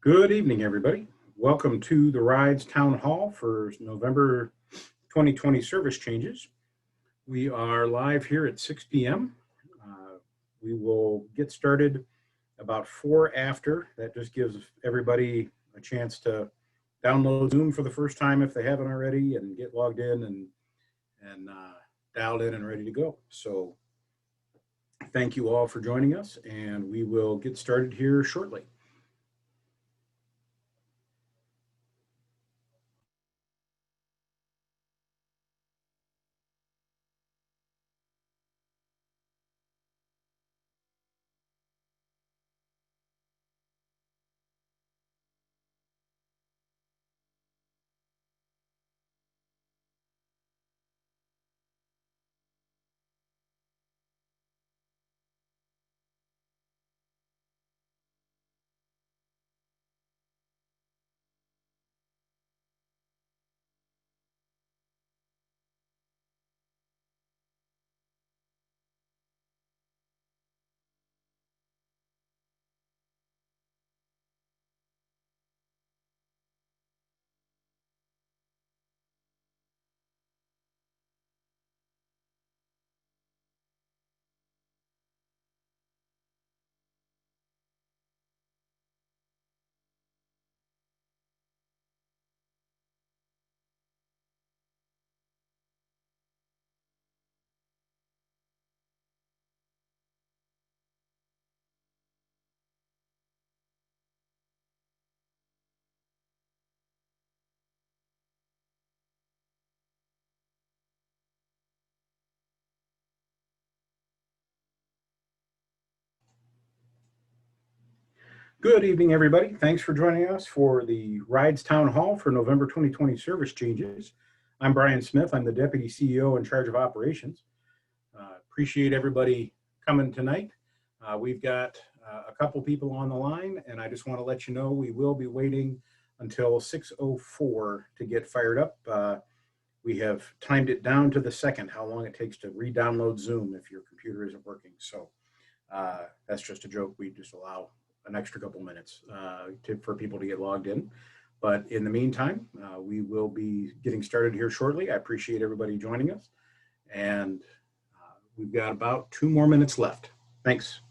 Good evening, everybody. Welcome to the Rides Town Hall for November 2020 service changes. We are live here at 6 p.m. We will get started about 4 after. That just gives everybody a chance to download Zoom for the first time if they haven't already and get logged in and dialed in and ready to go. So thank you all for joining us, and we will get started here shortly. Good evening, everybody. Thanks for joining us for the Rides Town Hall for November 2020 service changes. I'm Brian Smith. I'm the Deputy CEO in charge of operations. Appreciate everybody coming tonight. We've got a couple people on the line, and I just want to let you know we will be waiting until 6:04 to get fired up. We have timed it down to the second, how long it takes to re-download Zoom if your computer isn't working. So that's just a joke. We just allow an extra couple minutes for people to get logged in. But in the meantime, we will be getting started here shortly. I appreciate everybody joining us. And we've got about 2 more minutes left. Thanks.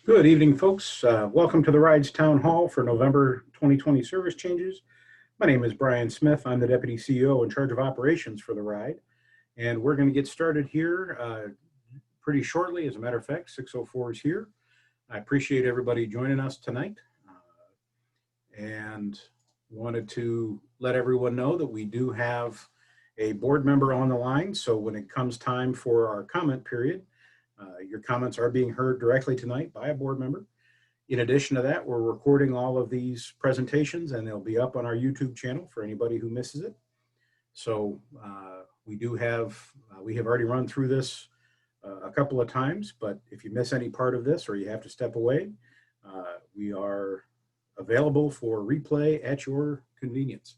Good evening, folks. Welcome to the Rides Town Hall for November 2020 service changes. My name is Brian Smith. I'm the Deputy CEO in charge of operations for the Ride. And we're going to get started here pretty shortly. As a matter of fact, 6:04 is here. I appreciate everybody joining us tonight. And wanted to let everyone know that we do have a board member on the line. So when it comes time for our comment period, your comments are being heard directly tonight by a board member. In addition to that, we're recording all of these presentations and they'll be up on our YouTube channel for anybody who misses it. So we have already run through this a couple of times, but if you miss any part of this or you have to step away, we are available for replay at your convenience.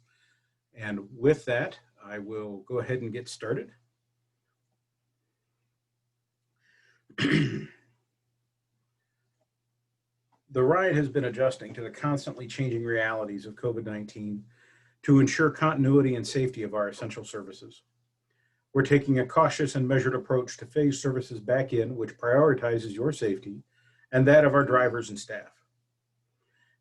And with that, I will go ahead and get started. The ride has been adjusting to the constantly changing realities of COVID-19 to ensure continuity and safety of our essential services. We're taking a cautious and measured approach to phase services back in, which prioritizes your safety and that of our drivers and staff.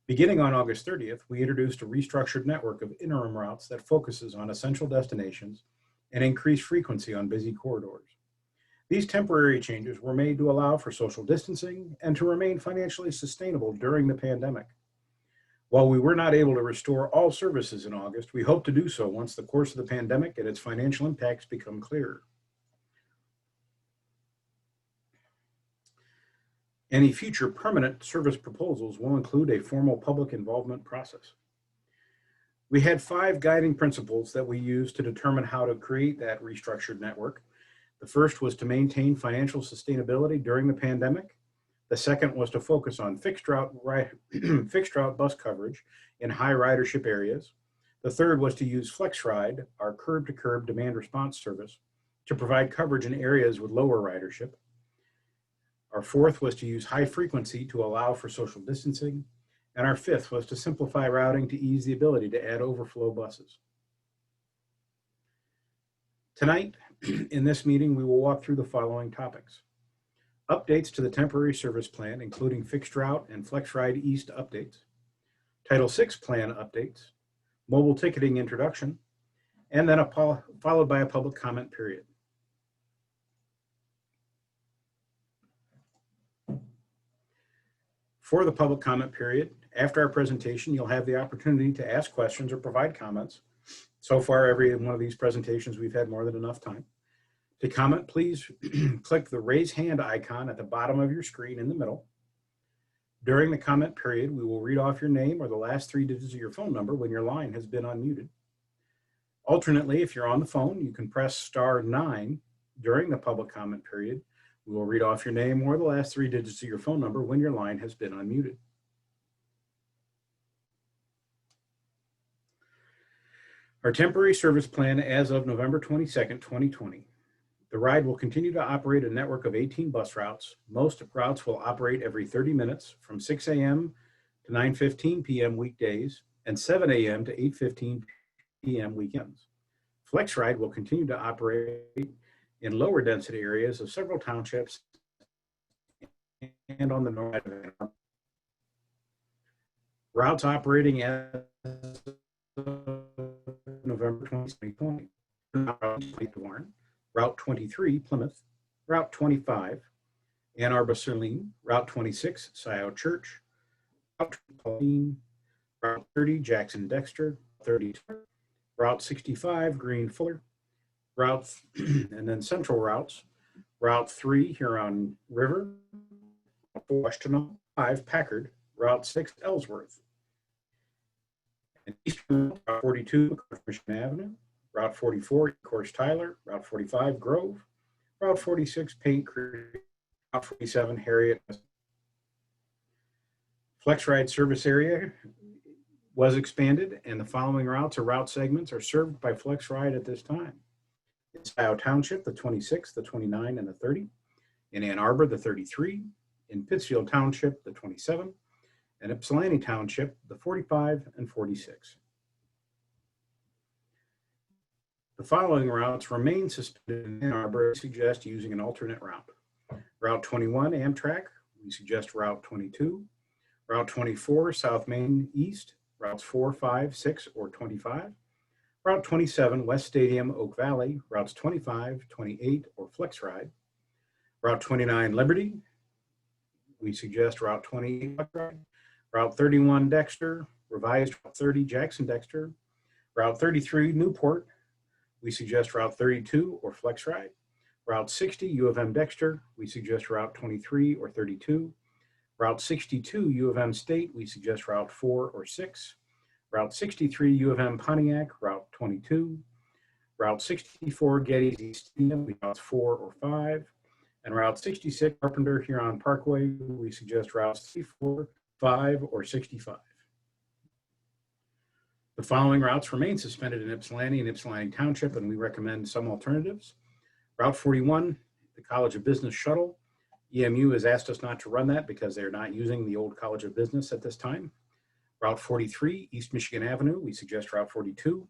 Beginning on August 30th, we introduced a restructured network of interim routes that focuses on essential destinations and increased frequency on busy corridors. These temporary changes were made to allow for social distancing and to remain financially sustainable during the pandemic. While we were not able to restore all services in August, we hope to do so once the course of the pandemic and its financial impacts become clearer. Any future permanent service proposals will include a formal public involvement process. We had 5 guiding principles that we used to determine how to create that restructured network. The first was to maintain financial sustainability during the pandemic. The second was to focus on fixed route bus coverage in high ridership areas. The third was to use TheRide, our curb-to-curb demand response service, to provide coverage in areas with lower ridership. Our fourth was to use high frequency to allow for social distancing. And our fifth was to simplify routing to ease the ability to add overflow buses. Tonight, in this meeting, we will walk through the following topics: updates to the temporary service plan, including fixed route and TheRide East updates, Title VI plan updates, mobile ticketing introduction, and then followed by a public comment period. For the public comment period, after our presentation, you'll have the opportunity to ask questions or provide comments. So far, every one of these presentations, we've had more than enough time. To comment, please click the raise hand icon at the bottom of your screen in the middle. During the comment period, we will read off your name or the last 3 digits of your phone number when your line has been unmuted. Alternately, if you're on the phone, you can press *9 during the public comment period. We will read off your name or the last 3 digits of your phone number when your line has been unmuted. Our temporary service plan as of November 22nd, 2020. The ride will continue to operate a network of 18 bus routes. Most routes will operate every 30 minutes from 6 a.m. to 9:15 p.m. weekdays and 7 a.m. to 8:15 p.m. weekends. TheRide will continue to operate in lower density areas of several townships and on the north side of routes operating as of November 2020. Route 23, Plymouth, Route 25, Ann Arbor Saline, Route 26, Scioto Church, Route 20, Route 30, Jackson Dexter, 30, Route 65, Green Fuller, Route, and then central routes, Route 3, Huron River, Washington 5, Packard, Route 6, Ellsworth, and eastern Route 42, Michigan Avenue, Route 44, Course Tyler, Route 45, Grove, Route 46, Paint Creek, Route 47, Harriet. TheRide service area was expanded, and the following routes or route segments are served by TheRide at this time. In Scioto Township, the 26, the 29, and the 30. In Ann Arbor, the 33. In Pittsfield Township, the 27. And Ypsilanti Township, the 45 and 46. The following routes remain suspended in Ann Arbor. We suggest using an alternate route. Route 21, Amtrak, we suggest Route 22. Route 24, South Main East, routes 4, 5, 6, or 25. Route 27, West Stadium, Oak Valley, routes 25, 28, or TheRide. Route 29, Liberty, we suggest Route 28, Route 31, Dexter, revised Route 30, Jackson Dexter. Route 33, Newport, we suggest Route 32 or TheRide. Route 60, U of M Dexter, we suggest Route 23 or 32. Route 62, U of M State, we suggest Route 4 or 6. Route 63, U of M Pontiac, Route 22. Route 64, Gettysburg Stadium, routes 4 or 5. And Route 66, Carpenter Huron Parkway, we suggest routes 64, 5, or 65. The following routes remain suspended in Ypsilanti and Ypsilanti Township, and we recommend some alternatives. Route 41, the College of Business Shuttle, EMU has asked us not to run that because they're not using the old College of Business at this time. Route 43, East Michigan Avenue, we suggest Route 42.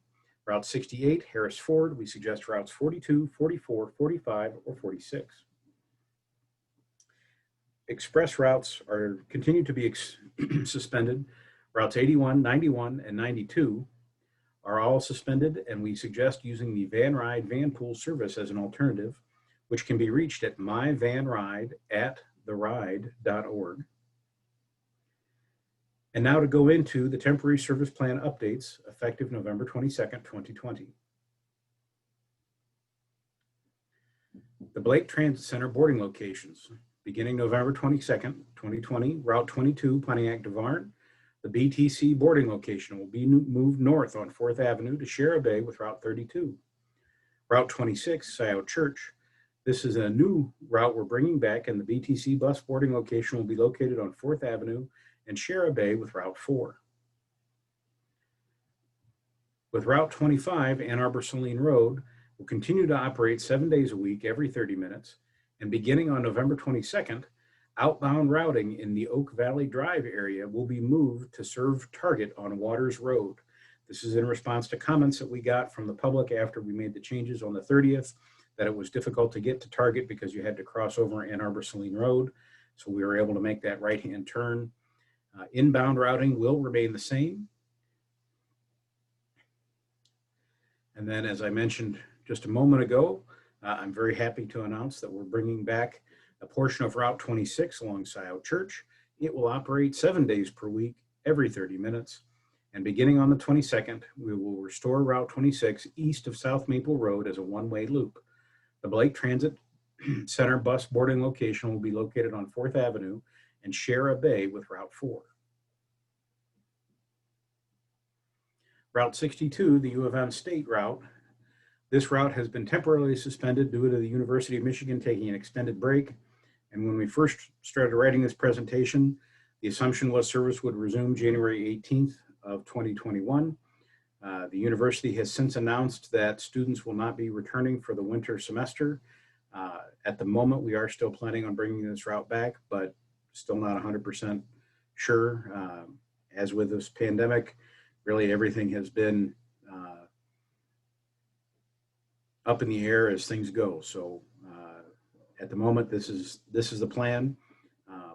Route 68, Harris Ford, we suggest routes 42, 44, 45, or 46. Express routes are continue to be suspended. Routes 81, 91, and 92 are all suspended, and we suggest using the TheRide van pool service as an alternative, which can be reached at myvanride@theride.org. And now to go into the temporary service plan updates effective November 22nd, 2020. The Blake Transit Center boarding locations. Beginning November 22nd, 2020, Route 22, Pontiac DeVarn, the BTC boarding location will be moved north on 4th Avenue to share a bay with Route 32. Route 26, Scioto Church. This is a new route we're bringing back, and the BTC bus boarding location will be located on 4th Avenue and share a bay with Route 4. With Route 25, Ann Arbor Saline Road will continue to operate 7 days a week, every 30 minutes, and beginning on November 22nd, outbound routing in the Oak Valley Drive area will be moved to serve Target on Waters Road. This is in response to comments that we got from the public after we made the changes on the 30th, that it was difficult to get to Target because you had to cross over Ann Arbor Saline Road. So we were able to make that right-hand turn. Inbound routing will remain the same. And then, as I mentioned just a moment ago, I'm very happy to announce that we're bringing back a portion of Route 26 along Scioto Church. It will operate 7 days per week, every 30 minutes. And beginning on the 22nd, we will restore Route 26 east of South Maple Road as a one-way loop. The Blake Transit Center bus boarding location will be located on 4th Avenue and share a bay with Route 4. Route 62, the U of M State route. This route has been temporarily suspended due to the University of Michigan taking an extended break. And when we first started writing this presentation, the assumption was service would resume January 18th of 2021. The university has since announced that students will not be returning for the winter semester. At the moment, we are still planning on bringing this route back, but still not 100% sure. As with this pandemic, really everything has been up in the air as things go. So at the moment, this is the plan,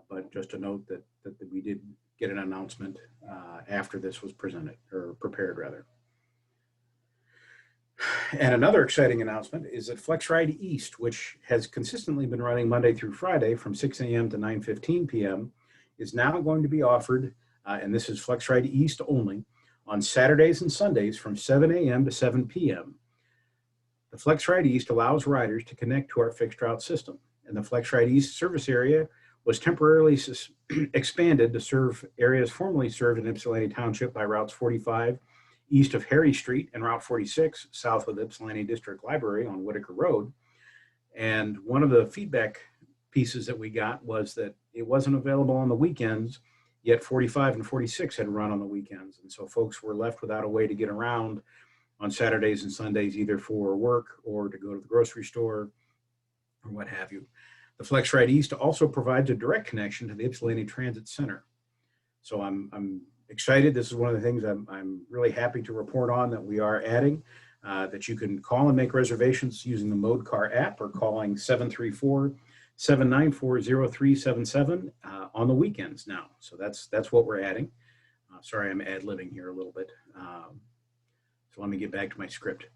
but just a note that we did get an announcement after this was presented, or prepared rather. And another exciting announcement is that TheRide East, which has consistently been running Monday through Friday from 6 a.m. to 9:15 p.m., is now going to be offered, and this is TheRide East only, on Saturdays and Sundays from 7 a.m. to 7 p.m. The TheRide East allows riders to connect to our fixed route system, and the TheRide East service area was temporarily expanded to serve areas formerly served in Ypsilanti Township by routes 45 east of Harry Street and Route 46 south of the Ypsilanti District Library on Whitaker Road. And one of the feedback pieces that we got was that it wasn't available on the weekends, yet 45 and 46 had run on the weekends. And so folks were left without a way to get around on Saturdays and Sundays, either for work or to go to the grocery store or what have you. The TheRide East also provides a direct connection to the Ypsilanti Transit Center. So I'm excited. This is one of the things I'm really happy to report on that we are adding, that you can call and make reservations using the ModeCar app or calling 734-794-0377 on the weekends now. So that's what we're adding. Sorry, I'm ad-libbing here a little bit. So let me get back to my script.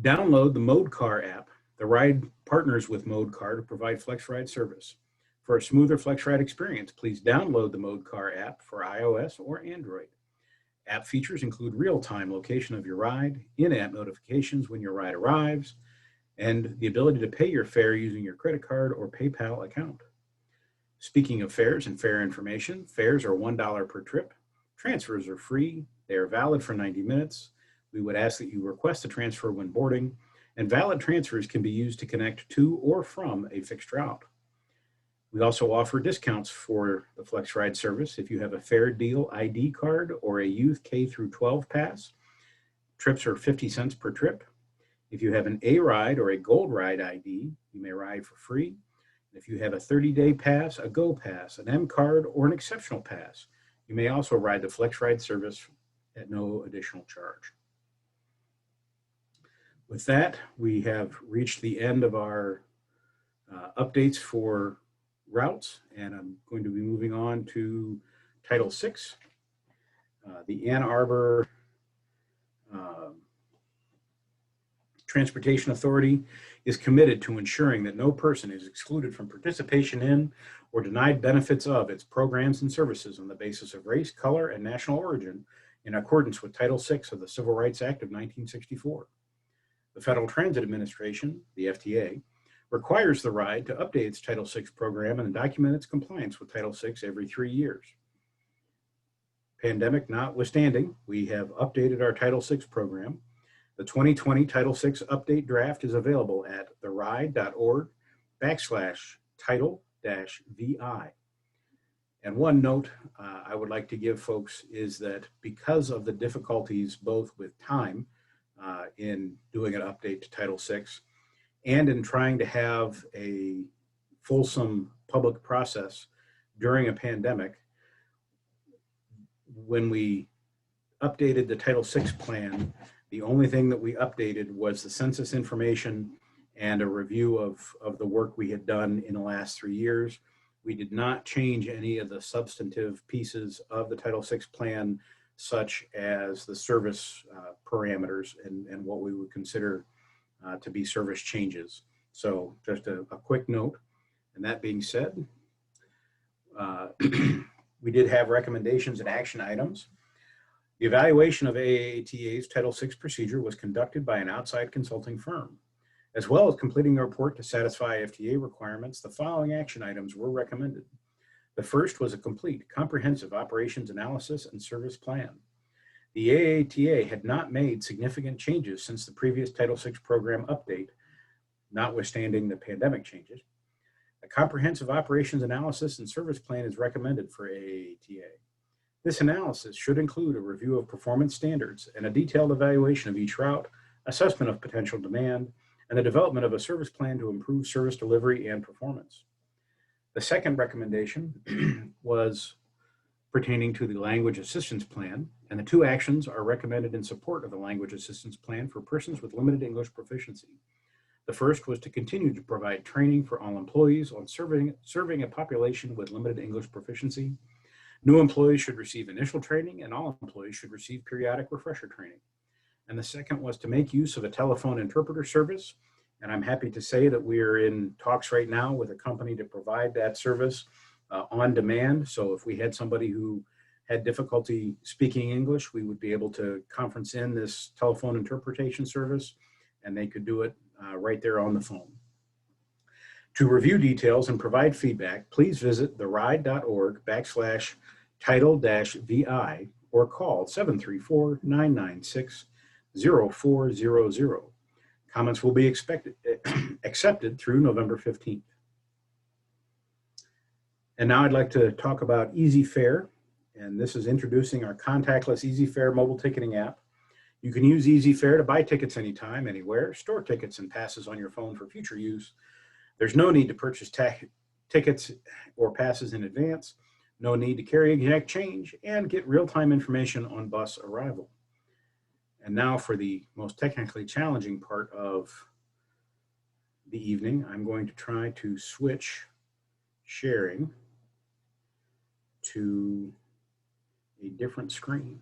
Download the ModeCar app. TheRide partners with ModeCar to provide TheRide service. For a smoother TheRide experience, please download the ModeCar app for iOS or Android. App features include real-time location of your ride, in-app notifications when your ride arrives, and the ability to pay your fare using your credit card or PayPal account. Speaking of fares and fare information, fares are $1 per trip. Transfers are free. They are valid for 90 minutes. We would ask that you request a transfer when boarding, and valid transfers can be used to connect to or from a fixed route. We also offer discounts for the TheRide service if you have a Fair Deal ID card or a Youth K-12 pass. Trips are 50 cents per trip. If you have an A-Ride or a Gold Ride ID, you may ride for free. If you have a 30-day pass, a Go Pass, an M Card, or an Exceptional Pass, you may also ride the FlexRide service at no additional charge. With that, we have reached the end of our updates for routes, and I'm going to be moving on to Title VI. The Ann Arbor Transportation Authority is committed to ensuring that no person is excluded from participation in or denied benefits of its programs and services on the basis of race, color, and national origin in accordance with Title VI of the Civil Rights Act of 1964. The Federal Transit Administration, the FTA, requires TheRide to update its Title VI program and document its compliance with Title VI every 3 years. Pandemic notwithstanding, we have updated our Title VI program. The 2020 Title VI update draft is available at theride.org/title-VI. And one note I would like to give folks is that because of the difficulties both with time in doing an update to Title VI and in trying to have a fulsome public process during a pandemic, when we updated the Title VI plan, the only thing that we updated was the census information and a review of the work we had done in the last 3 years. We did not change any of the substantive pieces of the Title VI plan, such as the service parameters and what we would consider to be service changes. So just a quick note. And that being said, we did have recommendations and action items. The evaluation of AATA's Title VI procedure was conducted by an outside consulting firm. As well as completing a report to satisfy FTA requirements, the following action items were recommended. The first was a complete, comprehensive operations analysis and service plan. The AATA had not made significant changes since the previous Title VI program update, notwithstanding the pandemic changes. A comprehensive operations analysis and service plan is recommended for AATA. This analysis should include a review of performance standards and a detailed evaluation of each route, assessment of potential demand, and the development of a service plan to improve service delivery and performance. The second recommendation was pertaining to the language assistance plan, and the two actions are recommended in support of the language assistance plan for persons with limited English proficiency. The first was to continue to provide training for all employees on serving a population with limited English proficiency. New employees should receive initial training, and all employees should receive periodic refresher training. And the second was to make use of a telephone interpreter service. And I'm happy to say that we are in talks right now with a company to provide that service on demand. So if we had somebody who had difficulty speaking English, we would be able to conference in this telephone interpretation service, and they could do it right there on the phone. To review details and provide feedback, please visit theride.org/title-VI or call 734-996-0400. Comments will be accepted through November 15th. And now I'd like to talk about Easy Fare, and this is introducing our contactless Easy Fare mobile ticketing app. You can use Easy Fare to buy tickets anytime, anywhere, store tickets and passes on your phone for future use. There's no need to purchase tickets or passes in advance, no need to carry exact change, and get real-time information on bus arrival. And now for the most technically challenging part of the evening, I'm going to try to switch sharing to a different screen.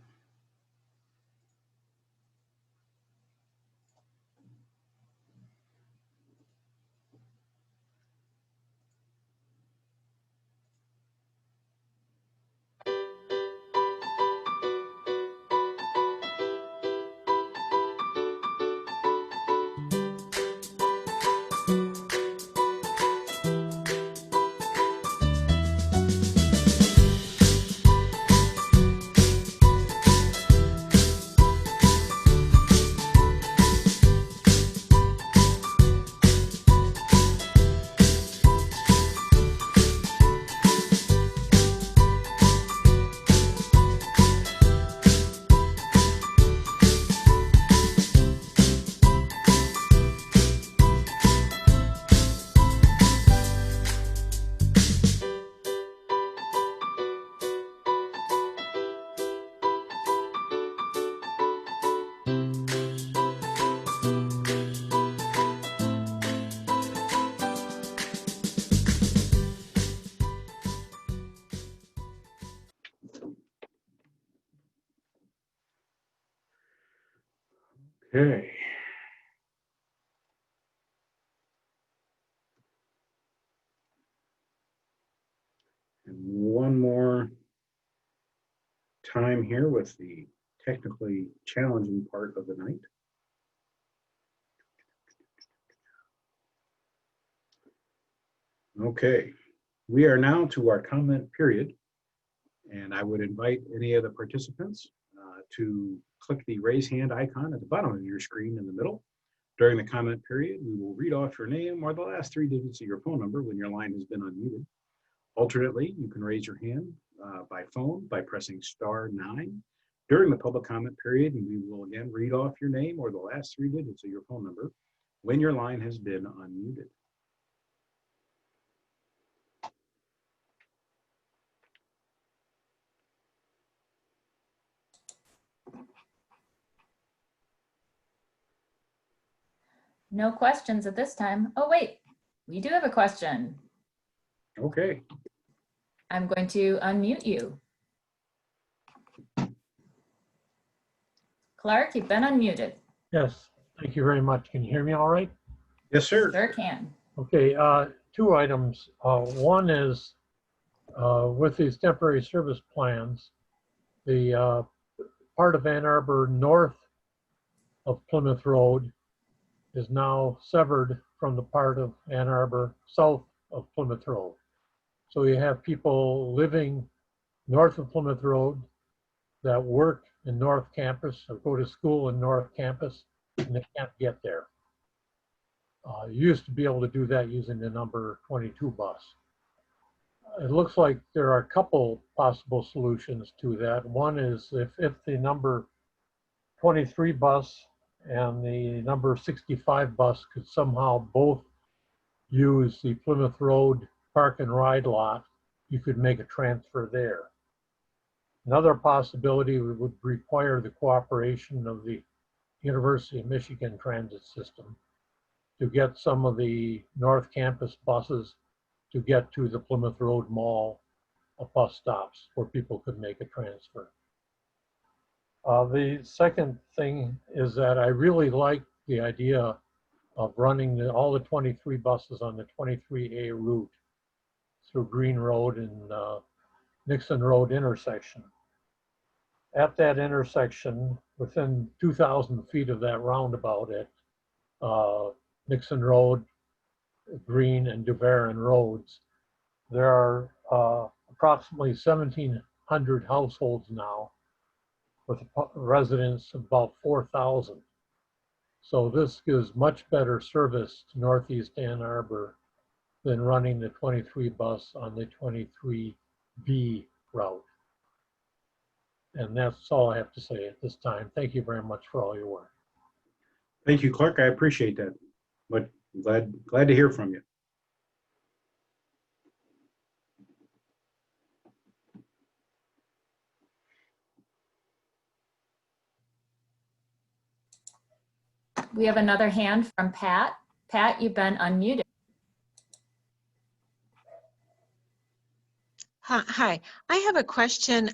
Okay. And one more time here with the technically challenging part of the night. Okay, we are now to our comment period, and I would invite any of the participants to click the raise hand icon at the bottom of your screen in the middle. During the comment period, we will read off your name or the last 3 digits of your phone number when your line has been unmuted. Alternately, you can raise your hand by phone by pressing *9 during the public comment period, and we will again read off your name or the last 3 digits of your phone number when your line has been unmuted. No questions at this time. Oh, wait, we do have a question. Okay. I'm going to unmute you. Clark, you've been unmuted. Yes, thank you very much. Can you hear me all right? Yes, sir. Sure can. Okay, 2 items. One is with these temporary service plans, the part of Ann Arbor north of Plymouth Road is now severed from the part of Ann Arbor south of Plymouth Road. So you have people living north of Plymouth Road that work in North Campus or go to school in North Campus, and they can't get there. You used to be able to do that using the number 22 bus. It looks like there are a couple possible solutions to that. One is if the number 23 bus and the number 65 bus could somehow both use the Plymouth Road park and ride lot, you could make a transfer there. Another possibility would require the cooperation of the University of Michigan transit system to get some of the North Campus buses to get to the Plymouth Road Mall bus stops where people could make a transfer. The second thing is that I really like the idea of running all the 23 buses on the 23A route through Green Road and Nixon Road intersection. At that intersection, within 2,000 feet of that roundabout at Nixon Road, Green, and DeVaron roads, there are approximately 1,700 households now with residents of about 4,000. So this gives much better service to Northeast Ann Arbor than running the 23 bus on the 23B route. And that's all I have to say at this time. Thank you very much for all your work. Thank you, Clark. I appreciate that. But glad to hear from you. We have another hand from Pat. Pat, you've been unmuted. Hi, I have a question.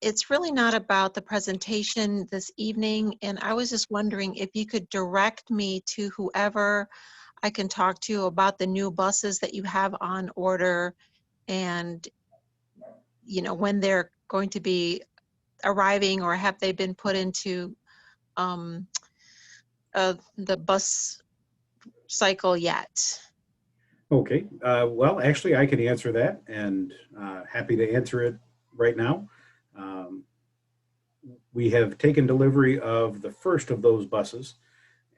It's really not about the presentation this evening, and I was just wondering if you could direct me to whoever I can talk to about the new buses that you have on order and, you know, when they're going to be arriving or have they been put into the bus cycle yet? Okay. Well, actually, I can answer that, and happy to answer it right now. We have taken delivery of the first of those buses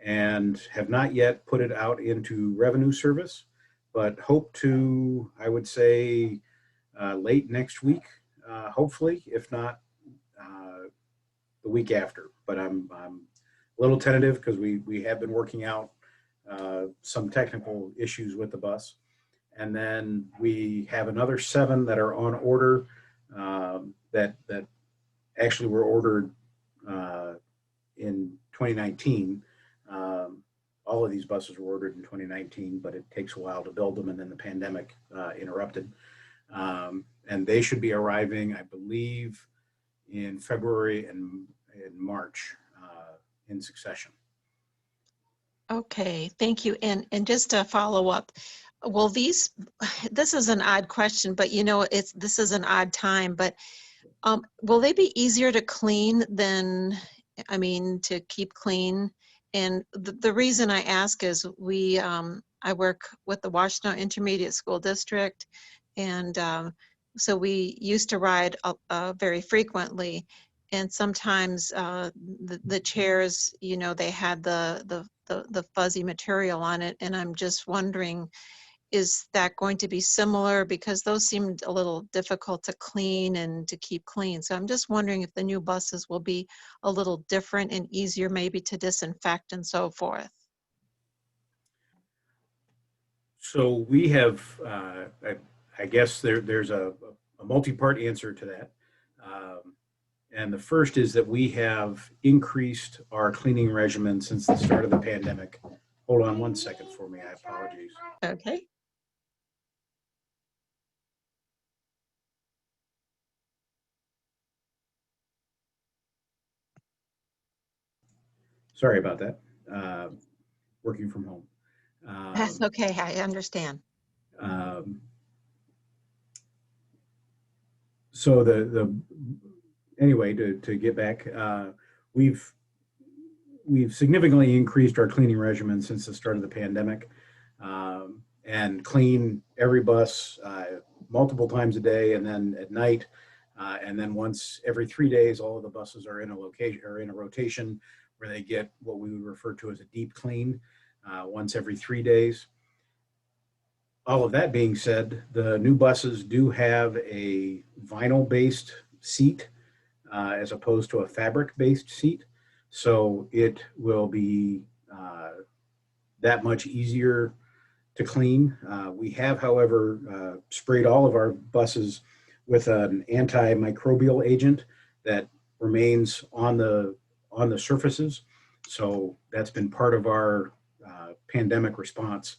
and have not yet put it out into revenue service, but hope to, I would say, late next week, hopefully, if not the week after. But I'm a little tentative because we have been working out some technical issues with the bus. And then we have another 7 that are on order that actually were ordered in 2019. All of these buses were ordered in 2019, but it takes a while to build them, and then the pandemic interrupted. And they should be arriving, I believe, in February and in March in succession. Okay, thank you. And just to follow up, will these, this is an odd question, but you know, this is an odd time, but will they be easier to clean than, I mean, to keep clean? And the reason I ask is I work with the Washington Intermediate School District, and so we used to ride very frequently. And sometimes the chairs, you know, they had the fuzzy material on it, and I'm just wondering, is that going to be similar? Because those seemed a little difficult to clean and to keep clean. So I'm just wondering if the new buses will be a little different and easier maybe to disinfect and so forth. So we have, I guess there's a multi-part answer to that. And the first is that we have increased our cleaning regimen since the start of the pandemic. Hold on one second for me, I apologize. Okay. Sorry about that. Working from home. That's okay. I understand. Um, so anyway, to get back, we've significantly increased our cleaning regimen since the start of the pandemic, and clean every bus multiple times a day, and then at night, and then once every 3 days. All of the buses are in a location or in a rotation where they get what we would refer to as a deep clean once every 3 days. All of that being said, the new buses do have a vinyl-based seat as opposed to a fabric-based seat. So it will be that much easier to clean. We have, however, sprayed all of our buses with an antimicrobial agent that remains on the surfaces. So that's been part of our pandemic response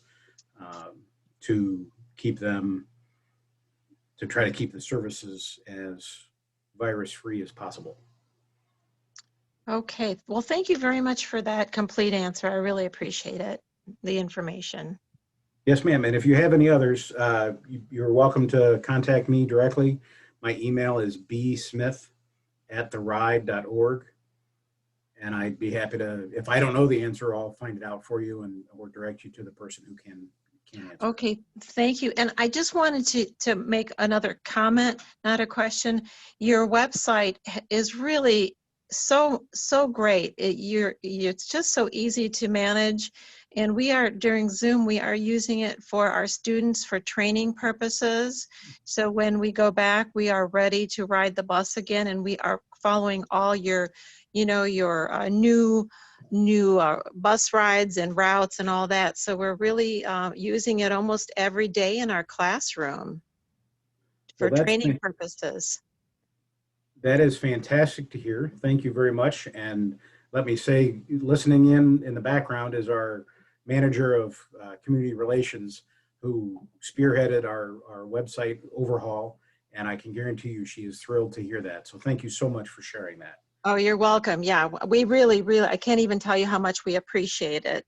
to keep them, to try to keep the services as virus-free as possible. Okay. Well, thank you very much for that complete answer. I really appreciate it, the information. Yes, ma'am. And if you have any others, you're welcome to contact me directly. My email is bsmith@theride.org. And I'd be happy to, if I don't know the answer, I'll find it out for you or direct you to the person who can answer. Okay, thank you. And I just wanted to make another comment, not a question. Your website is really so great. It's just so easy to manage. And during Zoom, we are using it for our students for training purposes. So when we go back, we are ready to ride the bus again, and we are following all your, your new bus rides and routes and all that. So we're really using it almost every day in our classroom for training purposes. That is fantastic to hear. Thank you very much. And let me say, listening in the background is our manager of community relations, who spearheaded our website overhaul. And I can guarantee you she is thrilled to hear that. So thank you so much for sharing that. Oh, you're welcome. Yeah, we really, I can't even tell you how much we appreciate it.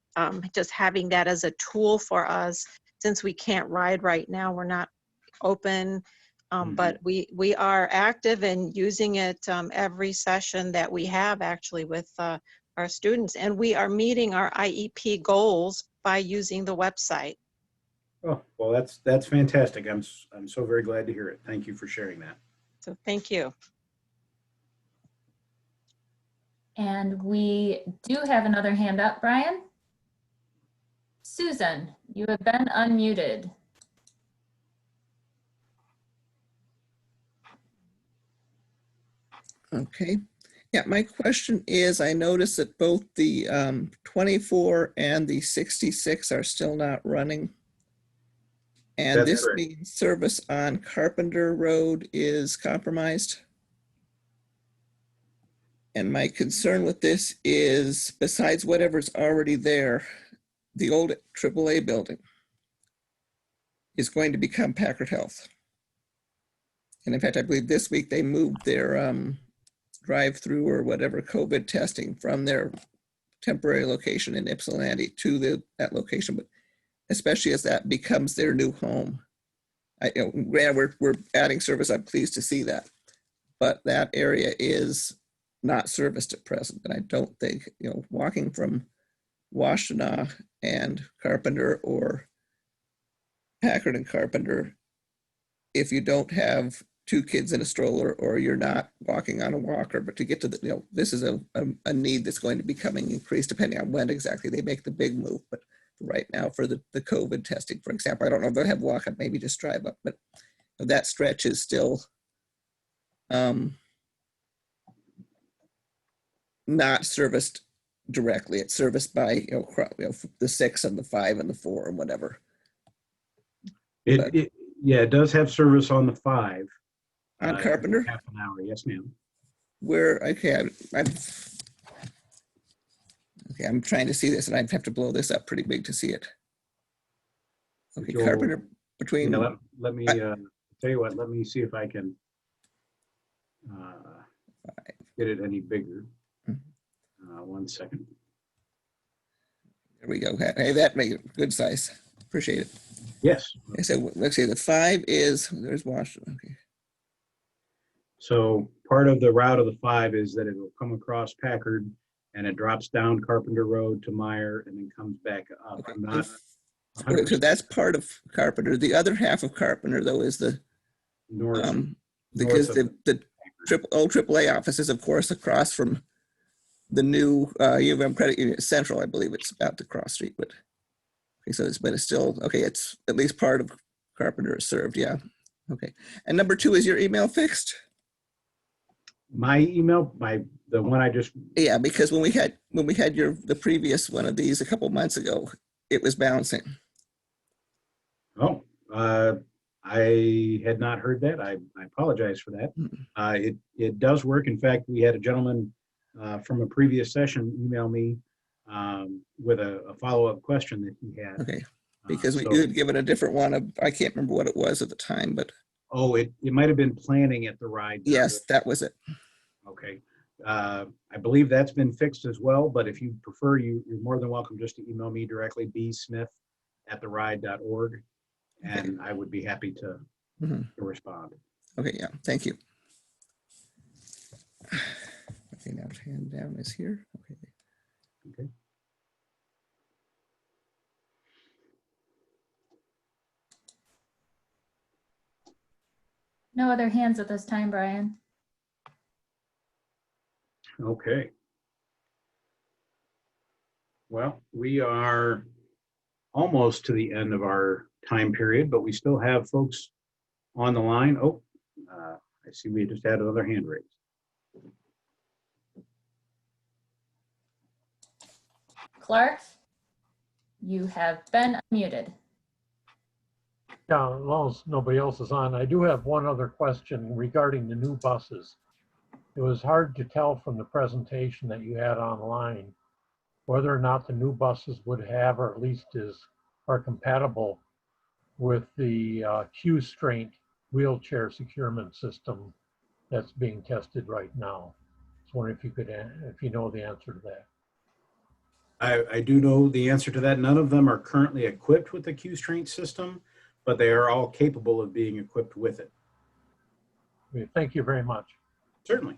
Just having that as a tool for us, since we can't ride right now, we're not open, but we are active and using it every session that we have actually with our students, and we are meeting our IEP goals by using the website. Oh, well, that's fantastic. I'm so very glad to hear it. Thank you for sharing that. So thank you. And we do have another hand up, Brian. Susan, you have been unmuted. Okay. Yeah, my question is, I noticed that both the 24 and the 66 are still not running. And That's this correct. means service on Carpenter Road is compromised. And my concern with this is, besides whatever's already there, the old AAA building is going to become Packard Health. And in fact, I believe this week they moved their drive-through or whatever COVID testing from their temporary location in Ypsilanti to that location, but especially as that becomes their new home. We're adding service. I'm pleased to see that, but that area is not serviced at present. And I don't think, walking from Washtenaw and Carpenter or Packard and Carpenter, if you don't have two kids in a stroller or you're not walking on a walker, but to get to this is a need that's going to be coming increased depending on when exactly they make the big move. But right now for the COVID testing, for example, I don't know if they'll have walk up, maybe just drive up, but that stretch is still not serviced directly. It's serviced by the 6 and the 5 and the 4 and whatever. It does have service on the 5. On Carpenter? Half an hour, yes, ma'am. I'm trying to see this, and I'd have to blow this up pretty big to see it. Okay, Carpenter between. Let me tell you what. Let me see if I can get it any bigger. 1 second. There we go. Hey, that made it good size. Appreciate it. Yes. Okay, so let's see. The 5 is there's Washington. Okay. So part of the route of the 5 is that it will come across Packard and it drops down Carpenter Road to Meyer and then comes back up. Okay. I'm not So that's part of Carpenter. The other half of Carpenter, though, is the north. because the old AAA office is, of course, across from the new U of M Credit Union Central. I believe it's about the cross street, but okay, so it's still okay. It's at least part of Carpenter is served. Yeah. Okay. And number 2, is your email fixed? My email, the one I just. Yeah, because when we had the previous one of these a couple months ago, it was bouncing. Oh, I had not heard that. I apologize for that. It does work. In fact, we had a gentleman from a previous session email me with a follow-up question that he had. Okay, because we had given a different one. I can't remember what it was at the time, but. Oh, it might have been planning at TheRide. Yes, that was it. Okay. I believe that's been fixed as well, but if you prefer, you're more than welcome just to email me directly, bsmith@theride.org, and I would be happy to respond. Okay, yeah, thank you. Okay, now hand down is here. Okay. No other hands at this time, Brian. Okay. Well, we are almost to the end of our time period, but we still have folks on the line. Oh, I see we just had another hand raised. Clark, you have been unmuted. Yeah, as long as nobody else is on, I do have one other question regarding the new buses. It was hard to tell from the presentation that you had online whether or not the new buses would have, or at least are compatible with the Q-Straint wheelchair securement system that's being tested right now. I was wondering if you know the answer to that. I do know the answer to that. None of them are currently equipped with the Q-Straint system, but they are all capable of being equipped with it. Thank you very much. Certainly.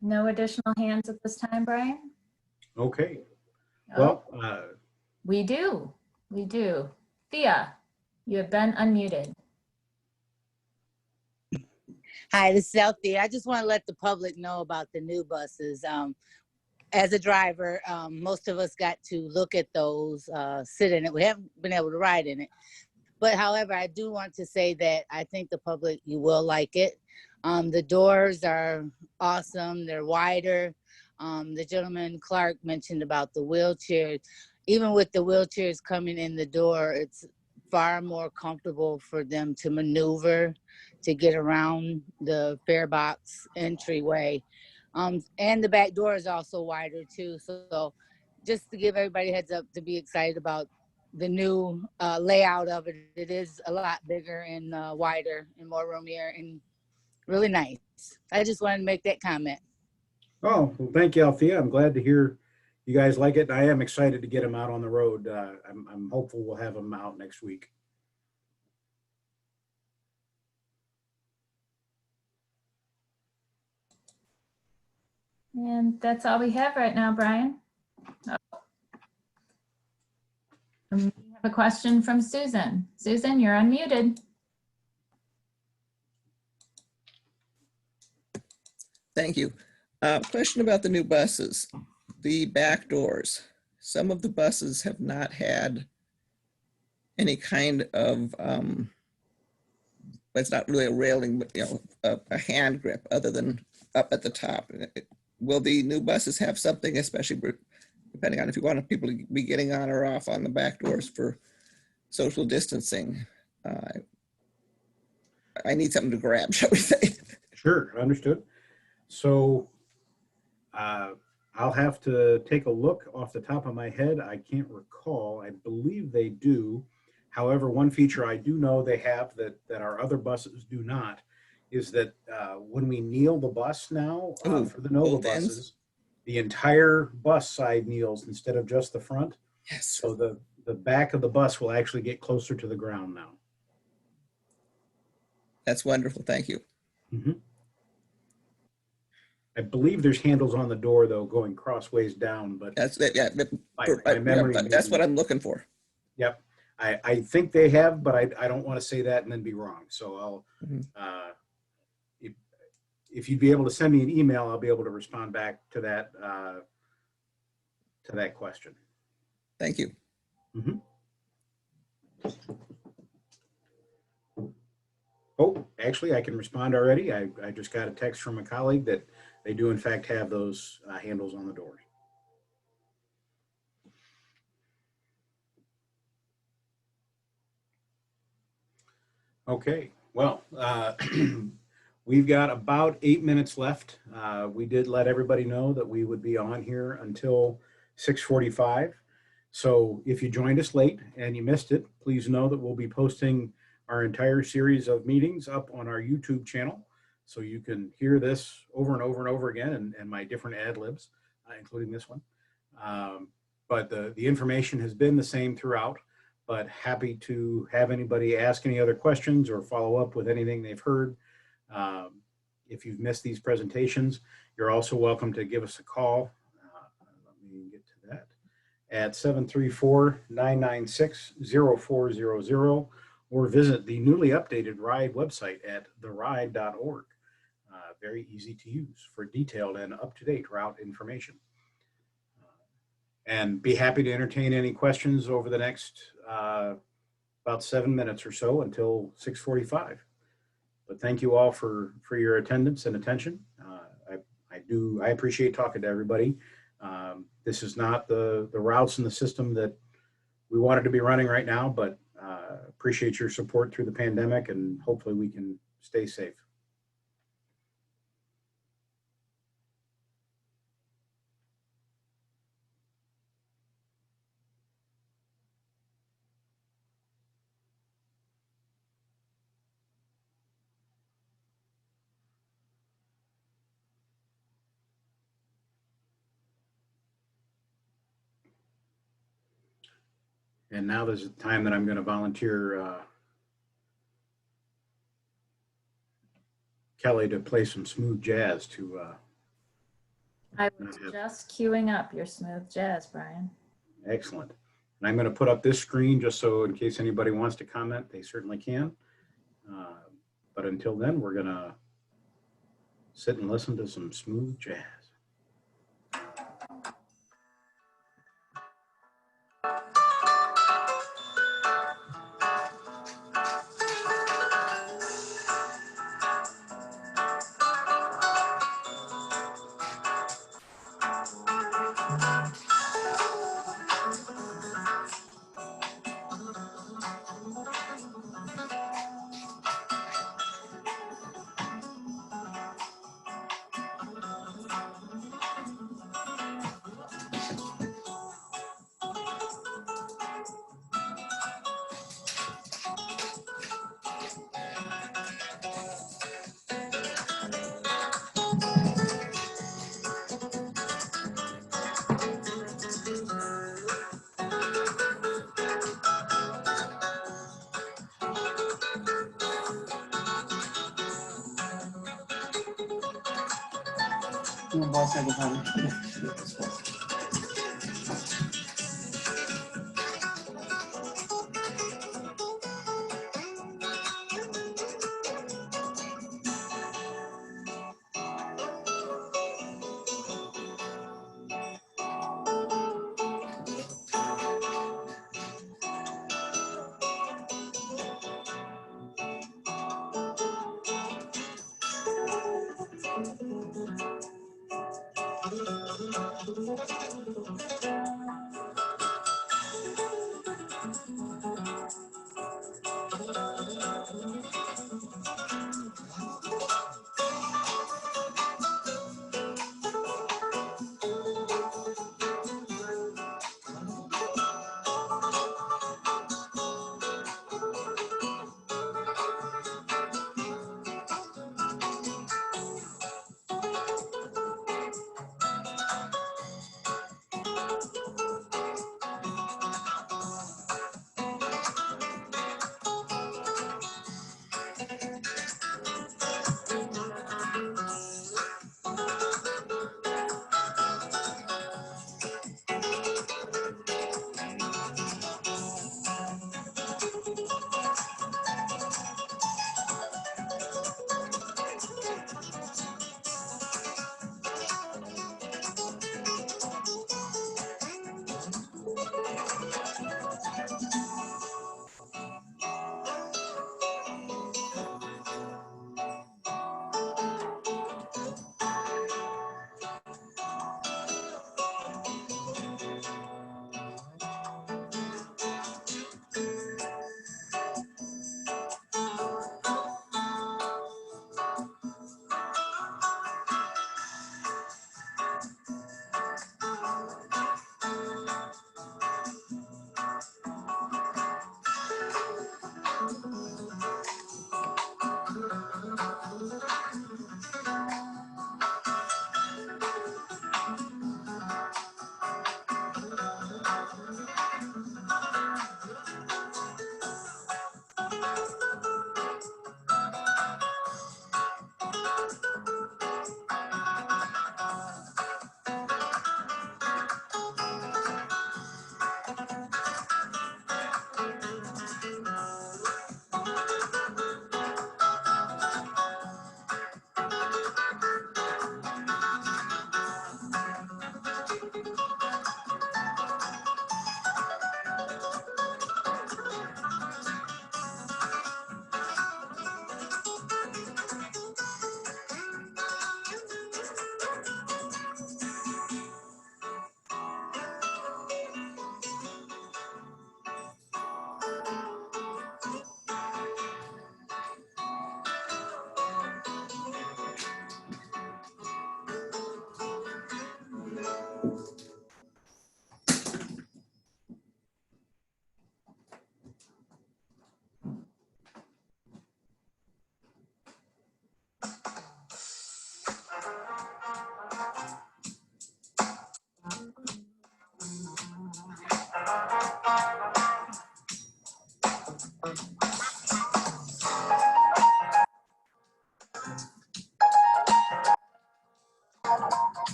No additional hands at this time, Brian? Okay. Oh, Well, we do. Thea, you have been unmuted. Hi, this is Althea. I just want to let the public know about the new buses. As a driver, most of us got to look at those, sit in it. We haven't been able to ride in it. But however, I do want to say that I think the public, you will like it. The doors are awesome. They're wider. The gentleman Clark mentioned about the wheelchairs. Even with the wheelchairs coming in the door, it's far more comfortable for them to maneuver, to get around the fare box entryway. And the back door is also wider too. So just to give everybody a heads up to be excited about the new layout of it. It is a lot bigger and wider and more roomier. And Really nice. I just wanted to make that comment. Oh, well, thank you, Althea. I'm glad to hear you guys like it. I am excited to get them out on the road. I'm hopeful we'll have them out next week. And that's all we have right now, Brian. Oh. We have a question from Susan. Susan, you're unmuted. Thank you. Question about the new buses, the back doors. Some of the buses have not had any kind of, it's not really a railing, but a hand grip other than up at the top. Will the new buses have something, especially depending on if you want people to be getting on or off on the back doors for social distancing? I need something to grab, shall we say? Sure, understood. So I'll have to take a look off the top of my head. I can't recall. I believe they do. However, one feature I do know they have that our other buses do not is that when we kneel the bus now for the Nova both ends? buses, the entire bus side kneels instead of just the front. Yes. So the back of the bus will actually get closer to the ground now. That's wonderful. Thank you. Mm-hmm. I believe there's handles on the door though going crossways down, but That's my memory. That's what I'm looking for. Yep. I think they have, but I don't want to say that and then be wrong. So I'll, if you'd be able to send me an email, I'll be able to respond back to that question. Thank you. Mm-hmm. Oh, actually, I can respond already. I just got a text from a colleague that they do in fact have those handles on the doors. Okay, well, we've got about 8 minutes left. We did let everybody know that we would be on here until 6:45. So if you joined us late and you missed it, please know that we'll be posting our entire series of meetings up on our YouTube channel. So you can hear this over and over and over again and my different ad libs, including this one. But the information has been the same throughout. But happy to have anybody ask any other questions or follow up with anything they've heard. If you've missed these presentations, you're also welcome to give us a call. Let me get to that at 734-996-0400 or visit the newly updated RIDE website at theride.org. Very easy to use for detailed and up-to-date route information. And be happy to entertain any questions over the next about 7 minutes or so until 6:45. But thank you all for your attendance and attention. I appreciate talking to everybody. This is not the routes in the system that we wanted to be running right now, but appreciate your support through the pandemic, and hopefully we can stay safe. And now there's a time that I'm going to volunteer Kelly to play some smooth jazz to. I was just queuing up your smooth jazz, Brian. Excellent. And I'm going to put up this screen just so in case anybody wants to comment, they certainly can. But until then, we're going to sit and listen to some smooth jazz.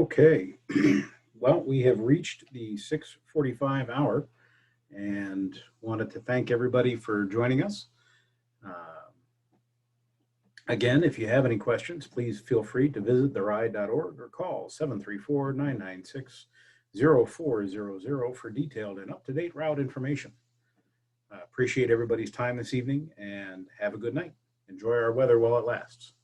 Okay. Well, we have reached the 6:45 hour and wanted to thank everybody for joining us. Again, if you have any questions, please feel free to visit theride.org or call 734-996-0400 for detailed and up-to-date route information. Appreciate everybody's time this evening and have a good night. Enjoy our weather while it lasts.